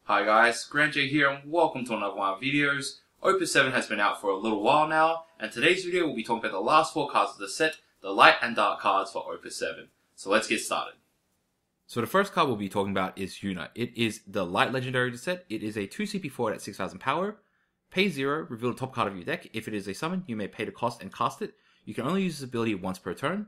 Hi guys, Grant J here and welcome to another one of our videos. Opus 7 has been out for a little while now, and today's video will be talking about the last 4 cards of the set, the light and dark cards for Opus 7. So let's get started. So the first card we'll be talking about is Hyuna. It is the light legendary of the set. It is a 2 CP forward at 6000 power. Pay 0, reveal the top card of your deck. If it is a summon, you may pay the cost and cast it. You can only use this ability once per turn.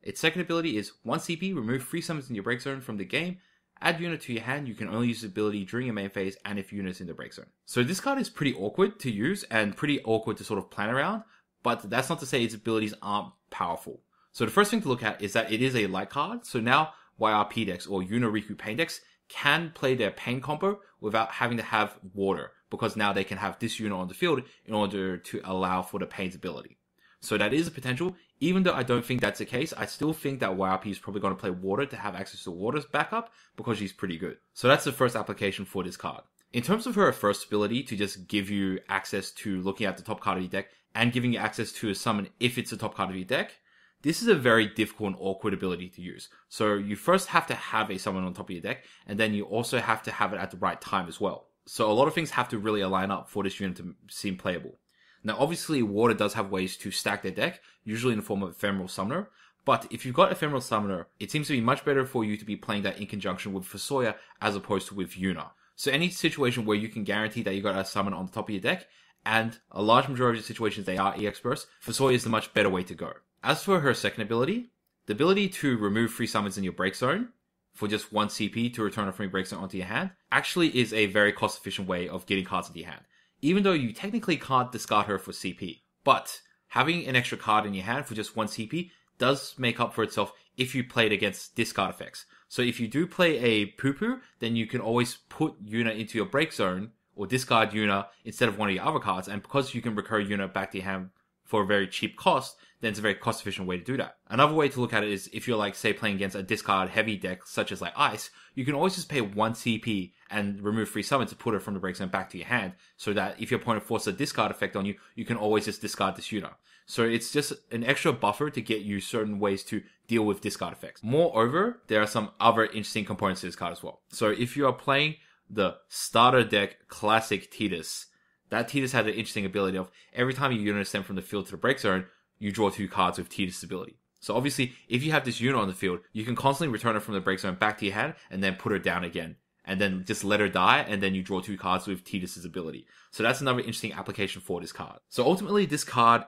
Its second ability is 1 CP, remove 3 summons in your break zone from the game. Add Yuri to your hand. You can only use this ability during your main phase and if Yuri is in the break zone. So this card is pretty awkward to use and pretty awkward to sort of plan around, but that's not to say its abilities aren't powerful. So the first thing to look at is that it is a light card. So now YRP decks or Yunariku Pain decks can play their Pain combo without having to have water, because now they can have this unit on the field in order to allow for the Pain's ability. So that is a potential. Even though I don't think that's the case, I still think that YRP is probably going to play water to have access to water's backup because she's pretty good. So that's the first application for this card. In terms of her first ability to just give you access to looking at the top card of your deck and giving you access to a summon if it's the top card of your deck, this is a very difficult and awkward ability to use. So you first have to have a summon on top of your deck, and then you also have to have it at the right time as well. So a lot of things have to really align up for this unit to seem playable. Now, obviously, water does have ways to stack their deck, usually in the form of Ephemeral Summoner. But if you've got Ephemeral Summoner, it seems to be much better for you to be playing that in conjunction with Fusoya as opposed to with Yuna. So any situation where you can guarantee that you got a summon on the top of your deck, and a large majority of situations they are EX burst, Fusoya is the much better way to go. As for her second ability, the ability to remove 3 summons in your break zone for just 1 CP to return a free break zone onto your hand actually is a very cost efficient way of getting cards into your hand. Even though you technically can't discard her for CP. But having an extra card in your hand for just 1 CP does make up for itself if you play it against discard effects. So if you do play a Poo-Poo, then you can always put Yuna into your break zone or discard Yuna instead of one of your other cards. And because you can recur Yuna back to your hand for a very cheap cost, then it's a very cost efficient way to do that. Another way to look at it is if you're like, say, playing against a discard heavy deck such as like Ice, you can always just pay 1 CP and remove 3 summons to put her from the break zone back to your hand, so that if your opponent forces a discard effect on you, you can always just discard this Yuna. So it's just an extra buffer to get you certain ways to deal with discard effects. Moreover, there are some other interesting components to this card as well. So if you are playing the starter deck classic Tidus, that Tidus had an interesting ability of every time your unit is sent from the field to the break zone, you draw 2 cards with Tidus' ability. So obviously, if you have this unit on the field, you can constantly return her from the break zone back to your hand and then put her down again. And then just let her die, and then you draw 2 cards with Tidus' ability. So that's another interesting application for this card. So ultimately, this card,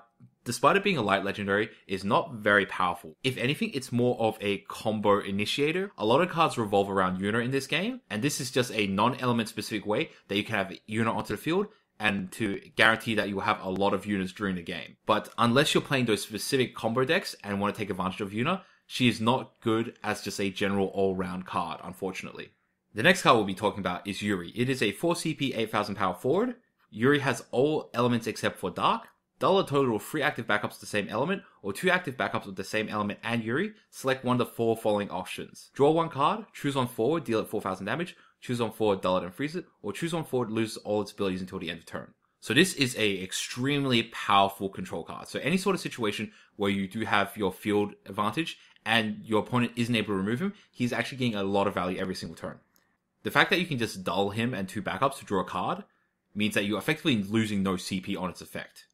despite it being a light legendary, is not very powerful. If anything, it's more of a combo initiator. A lot of cards revolve around Yuna in this game, and this is just a non-element specific way that you can have Yuna onto the field and to guarantee that you will have a lot of Yunas during the game. But unless you're playing those specific combo decks and want to take advantage of Yuna, she is not good as just a general all-round card, unfortunately. The next card we'll be talking about is Yuri. It is a 4 CP 8000 power forward. Yuri has all elements except for Dark. Dial a total of 3 active backups of the same element, or 2 active backups of the same element and Yuri. Select one of the 4 following options. Draw 1 card, choose on forward, deal it 4000 damage, choose on forward, dull it and freeze it, or choose on forward, lose all its abilities until the end of turn. So this is a extremely powerful control card. So any sort of situation where you do have your field advantage and your opponent isn't able to remove him, he's actually getting a lot of value every single turn. The fact that you can just dull him and 2 backups to draw a card means that you're effectively losing no CP on its effect.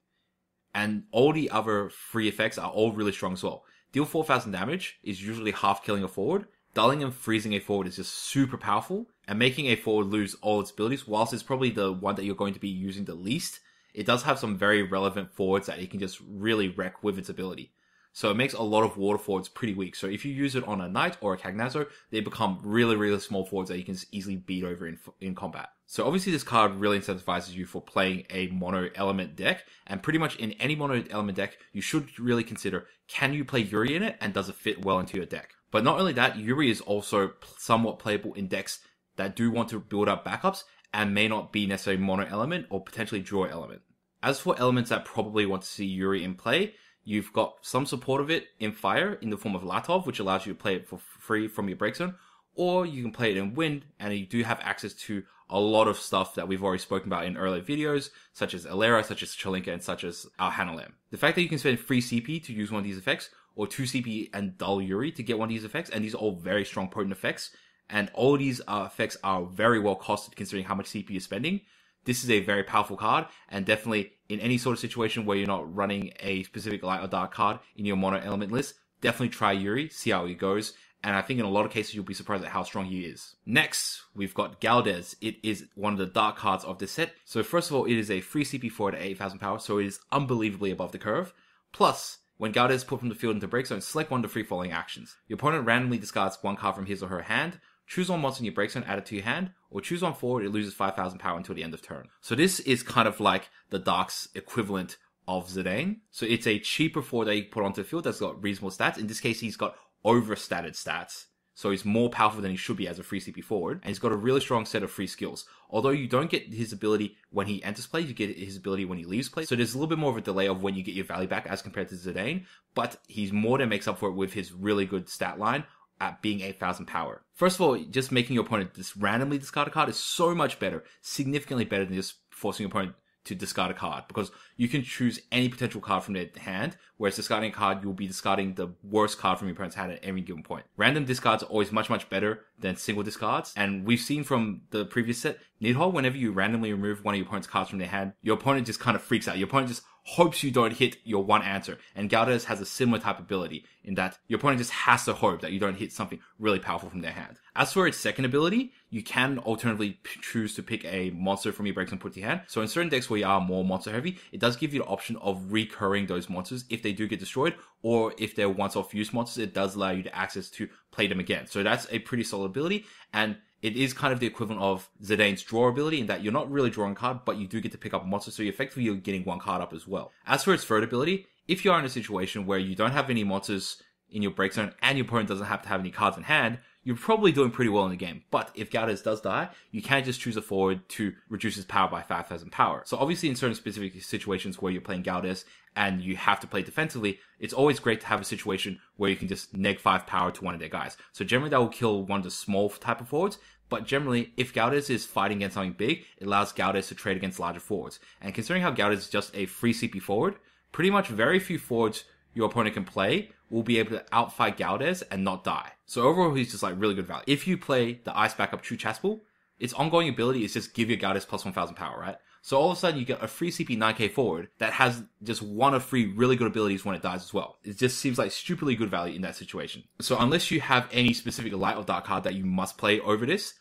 And all the other free effects are all really strong as well. Deal 4000 damage is usually half killing a forward. Dulling and freezing a forward is just super powerful. And making a forward lose all its abilities, whilst it's probably the one that you're going to be using the least, it does have some very relevant forwards that it can just really wreck with its ability. So it makes a lot of water forwards pretty weak. So if you use it on a knight or a Cagnazzo, they become really, really small forwards that you can just easily beat over in combat. So obviously this card really incentivizes you for playing a mono element deck. And pretty much in any mono element deck, you should really consider, can you play Yuri in it and does it fit well into your deck? But not only that, Yuri is also somewhat playable in decks that do want to build up backups and may not be necessarily mono element or potentially draw element. As for elements that probably want to see Yuri in play, you've got some support of it in fire in the form of Latov, which allows you to play it for free from your break zone, or you can play it in wind, and you do have access to a lot of stuff that we've already spoken about in earlier videos, such as Elera, such as Chalinka, and such as our Hanalem. The fact that you can spend 3 CP to use one of these effects, or 2 CP and dull Yuri to get one of these effects, and these are all very strong potent effects, and all of these effects are very well costed considering how much CP you're spending. This is a very powerful card, and definitely in any sort of situation where you're not running a specific light or dark card in your mono element list, definitely try Yuri, see how he goes, and I think in a lot of cases you'll be surprised at how strong he is. Next, we've got Galdes. It is one of the dark cards of this set. So first of all, it is a free CP forward at 8,000 power, so it is unbelievably above the curve. Plus, when Galdes is put from the field into break zone, select one of the three following actions. Your opponent randomly discards one card from his or her hand, choose one monster in your break zone, add it to your hand, or choose one forward, it loses 5,000 power until the end of turn. So this is kind of like the Dark's equivalent of Zidane. So it's a cheaper forward that you put onto the field that's got reasonable stats. In this case, he's got overstated stats. So he's more powerful than he should be as a free CP forward, and he's got a really strong set of free skills. Although you don't get his ability when he enters play, you get his ability when he leaves play. So there's a little bit more of a delay of when you get your value back as compared to Zidane, but he's more than makes up for it with his really good stat line at being 8,000 power. First of all, just making your opponent just randomly discard a card is so much better, significantly better than just forcing your opponent to discard a card, because you can choose any potential card from their hand, whereas discarding a card, you'll be discarding the worst card from your opponent's hand at every given point. Random discards are always much, much better than single discards, and we've seen from the previous set, Nidhogg, whenever you randomly remove one of your opponent's cards from their hand, your opponent just kind of freaks out. Your opponent just hopes you don't hit your one answer, and Galdes has a similar type of ability in that your opponent just has to hope that you don't hit something really powerful from their hand. As for its second ability, you can alternatively choose to pick a monster from your breaks and put to your hand. So in certain decks where you are more monster heavy, it does give you the option of recurring those monsters if they do get destroyed, or if they're once off use monsters, it does allow you the access to play them again. So that's a pretty solid ability, and it is kind of the equivalent of Zidane's draw ability in that you're not really drawing a card, but you do get to pick up a monster, so you're getting one card up as well. As for its third ability, if you are in a situation where you don't have any monsters in your break zone and your opponent doesn't have to have any cards in hand, you're probably doing pretty well in the game. But if Galdes does die, you can just choose a forward to reduce his power by 5,000 power. So obviously in certain specific situations where you're playing Galdes and you have to play defensively, it's always great to have a situation where you can just neg 5 power to one of their guys. So generally that will kill one of the small type of forwards, but generally, if Galdes is fighting against something big, it allows Galdes to trade against larger forwards. And considering how Galdes is just a free CP forward, pretty much very few forwards your opponent can play will be able to outfight Galdes and not die. So overall, he's just like really good value. If you play the Ice backup True Chaspool, its ongoing ability is just give your Galdes plus 1,000 power, right? So all of a sudden you get a free CP 9k forward that has just one of 3 really good abilities when it dies as well. It just seems like stupidly good value in that situation. So unless you have any specific light or dark card that you must play over this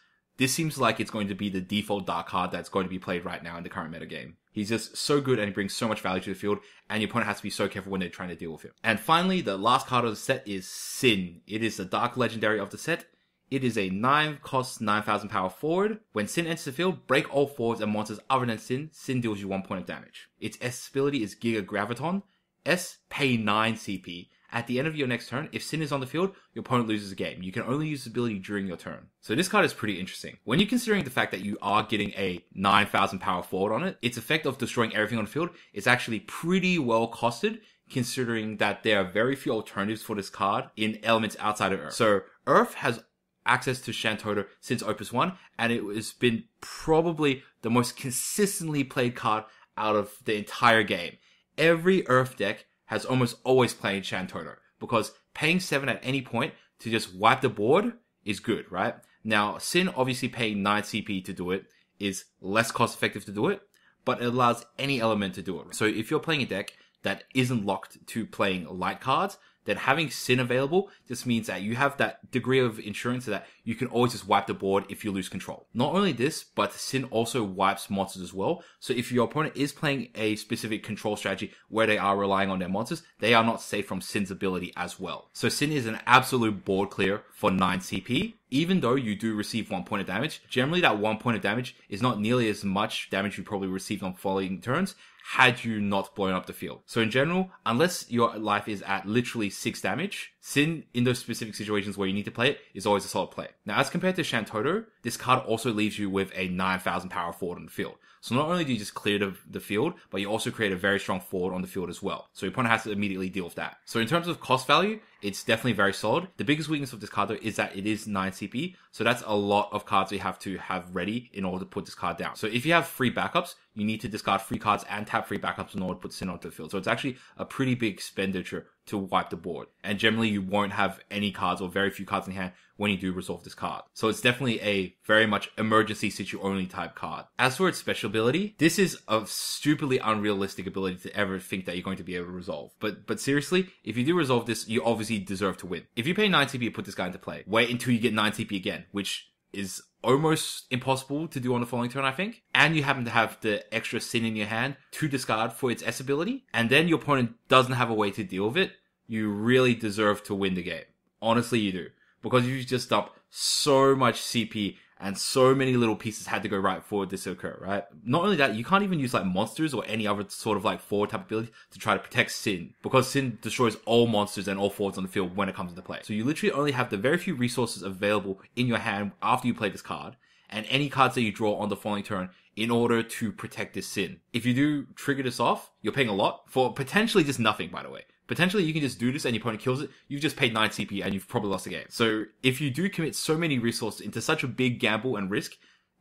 seems like it's going to be the default dark card that's going to be played right now in the current meta game. He's just so good and he brings so much value to the field, and your opponent has to be so careful when they're trying to deal with him. And finally, the last card of the set is Sin. It is the dark legendary of the set. It is a 9 cost 9,000 power forward. When Sin enters the field, break all forwards and monsters other than Sin. Sin deals you 1 point of damage. Its S ability is Giga Graviton. S, pay 9 CP. At the end of your next turn, if Sin is on the field, your opponent loses a game. You can only use this ability during your turn. So this card is pretty interesting. When you're considering the fact that you are getting a 9,000 power forward on it, its effect of destroying everything on the field is actually pretty well costed, considering that there are very few alternatives for this card in elements outside of Earth. So Earth has access to Shantoto since Opus 1, and it has been probably the most consistently played card out of the entire game. Every Earth deck has almost always played Shantoto, because paying 7 at any point to just wipe the board is good, right? Now, Sin obviously paying 9 CP to do it is less cost effective to do it, but it allows any element to do it. So if you're playing a deck that isn't locked to playing light cards, then having Sin available just means that you have that degree of insurance that you can always just wipe the board if you lose control. Not only this, but Sin also wipes monsters as well. So if your opponent is playing a specific control strategy where they are relying on their monsters, they are not safe from Sin's ability as well. So Sin is an absolute board clear for 9 CP. Even though you do receive 1 point of damage, generally that 1 point of damage is not nearly as much damage you probably received on following turns had you not blown up the field. So in general, unless your life is at literally 6 damage, Sin in those specific situations where you need to play it is always a solid play. Now as compared to Shantoto, this card also leaves you with a 9,000 power forward on the field. So not only do you just clear the field, but you also create a very strong forward on the field as well. So your opponent has to immediately deal with that. So in terms of cost value, it's definitely very solid. The biggest weakness of this card though is that it is 9 CP. So that's a lot of cards you have to have ready in order to put this card down. So if you have 3 backups, you need to discard 3 cards and tap 3 backups in order to put Sin onto the field. So it's actually a pretty big expenditure to wipe the board. And generally you won't have any cards or very few cards in hand when you do resolve this card. So it's definitely a very much emergency situ only type card. As for its special ability, this is a stupidly unrealistic ability to ever think that you're going to be able to resolve. But seriously, if you do resolve this, you obviously deserve to win. If you pay 9 TP to put this guy into play, wait until you get 9 TP again, which is almost impossible to do on the following turn, I think. And you happen to have the extra Sin in your hand to discard for its S ability, and then your opponent doesn't have a way to deal with it, you really deserve to win the game. Honestly, you do. Because you just dump so much CP and so many little pieces had to go right for this to occur, right? Not only that, you can't even use like monsters or any other sort of like forward type ability to try to protect Sin, because Sin destroys all monsters and all forwards on the field when it comes into play. So you literally only have the very few resources available in your hand after you play this card, and any cards that you draw on the following turn in order to protect this Sin. If you do trigger this off, you're paying a lot for potentially just nothing, by the way. Potentially, you can just do this and your opponent kills it. You've just paid 9 CP and you've probably lost the game. So if you do commit so many resources into such a big gamble and risk,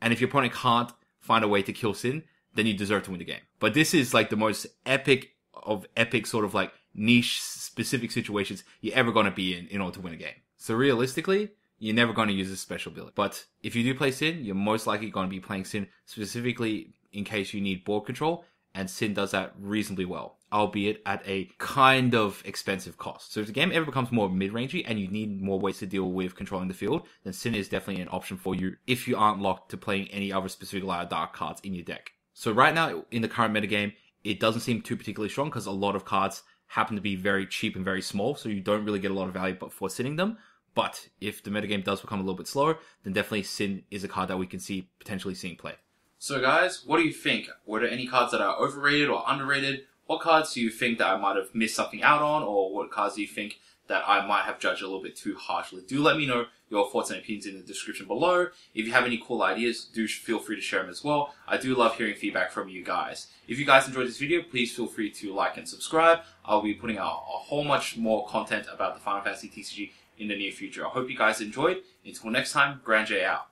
and if your opponent can't find a way to kill Sin, then you deserve to win the game. But this is like the most epic of epic sort of like niche specific situations you're ever going to be in order to win a game. So realistically, you're never going to use this special ability. But if you do play Sin, you're most likely going to be playing Sin specifically in case you need board control, and Sin does that reasonably well, albeit at a kind of expensive cost. So if the game ever becomes more mid-rangey and you need more ways to deal with controlling the field, then Sin is definitely an option for you if you aren't locked to playing any other specific Light or Dark cards in your deck. So right now, in the current metagame, it doesn't seem too particularly strong because a lot of cards happen to be very cheap and very small, so you don't really get a lot of value for sitting them. But if the metagame does become a little bit slower, then definitely Sin is a card that we can see potentially seeing play. So guys, what do you think? Were there any cards that are overrated or underrated? What cards do you think that I might have missed something out on, or what cards do you think that I might have judged a little bit too harshly? Do let me know your thoughts and opinions in the description below. If you have any cool ideas, do feel free to share them as well. I do love hearing feedback from you guys. If you guys enjoyed this video, please feel free to like and subscribe. I'll be putting out a whole much more content about the Final Fantasy TCG in the near future. I hope you guys enjoyed. Until next time, Grand J out.